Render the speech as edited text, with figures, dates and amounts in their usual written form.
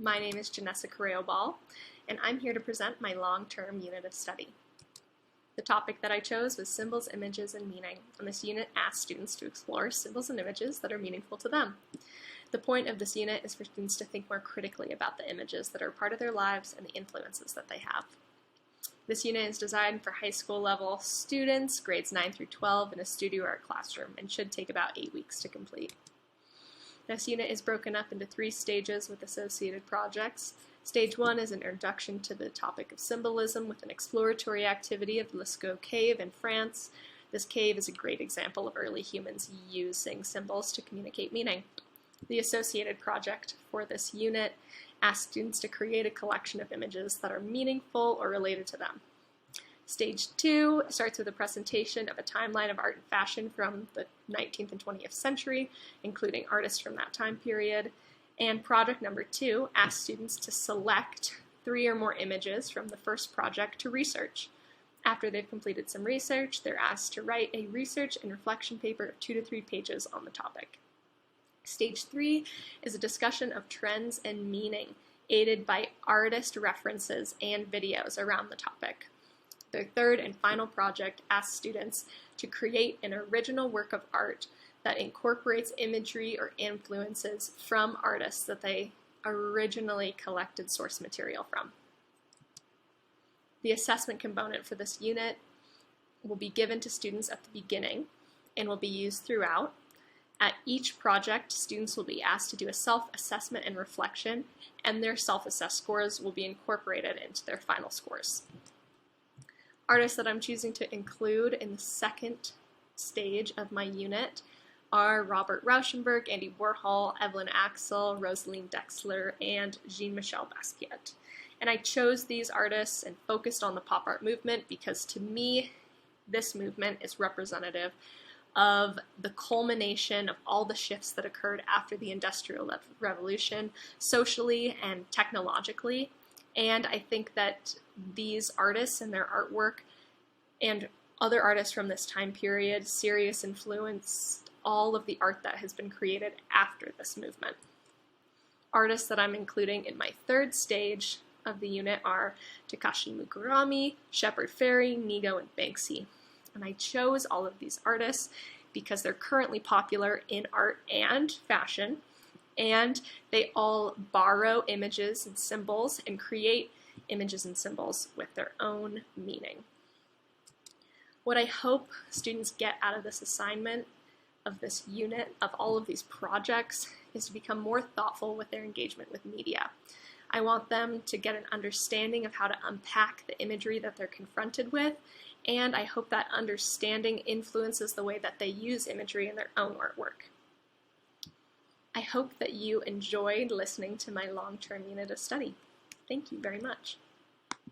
My name is Janessa Corrao-Bal, and I'm here to present my long-term unit of study. The topic that I chose was symbols, images, and meaning, and this unit asks students to explore symbols and images that are meaningful to them. The point of this unit is for students to think more critically about the images that are part of their lives and the influences that they have. This unit is designed for high school level students, grades 9 through 12, in a studio art classroom, and should take about 8 weeks to complete. This unit is broken up into 3 stages with associated projects. Stage 1 is an introduction to the topic of symbolism with an exploratory activity of Lascaux Cave in France. This cave is a great example of early humans using symbols to communicate meaning. The associated project for this unit asks students to create a collection of images that are meaningful or related to them. Stage 2 starts with a presentation of a timeline of art and fashion from the 19th and 20th century, including artists from that time period. And project number 2 asks students to select 3 or more images from the first project to research. After they've completed some research, they're asked to write a research and reflection paper of 2 to 3 pages on the topic. Stage 3 is a discussion of trends and meaning, aided by artist references and videos around the topic. The third and final project asks students to create an original work of art that incorporates imagery or influences from artists that they originally collected source material from. The assessment component for this unit will be given to students at the beginning and will be used throughout. At each project, students will be asked to do a self-assessment and reflection, and their self-assessed scores will be incorporated into their final scores. Artists that I'm choosing to include in the second stage of my unit are Robert Rauschenberg, Andy Warhol, Evelyn Axel, Rosaline Dexler, and Jean-Michel Basquiat. And I chose these artists and focused on the pop art movement because to me, this movement is representative of the culmination of all the shifts that occurred after the Industrial Revolution, socially and technologically. And I think that these artists and their artwork and other artists from this time period seriously influenced all of the art that has been created after this movement. Artists that I'm including in my third stage of the unit are Takashi Murakami, Shepard Fairey, Nigo, and Banksy. And I chose all of these artists because they're currently popular in art and fashion, and they all borrow images and symbols and create images and symbols with their own meaning. What I hope students get out of this assignment, of this unit, of all of these projects, is to become more thoughtful with their engagement with media. I want them to get an understanding of how to unpack the imagery that they're confronted with, and I hope that understanding influences the way that they use imagery in their own artwork. I hope that you enjoyed listening to my long-term unit of study. Thank you very much.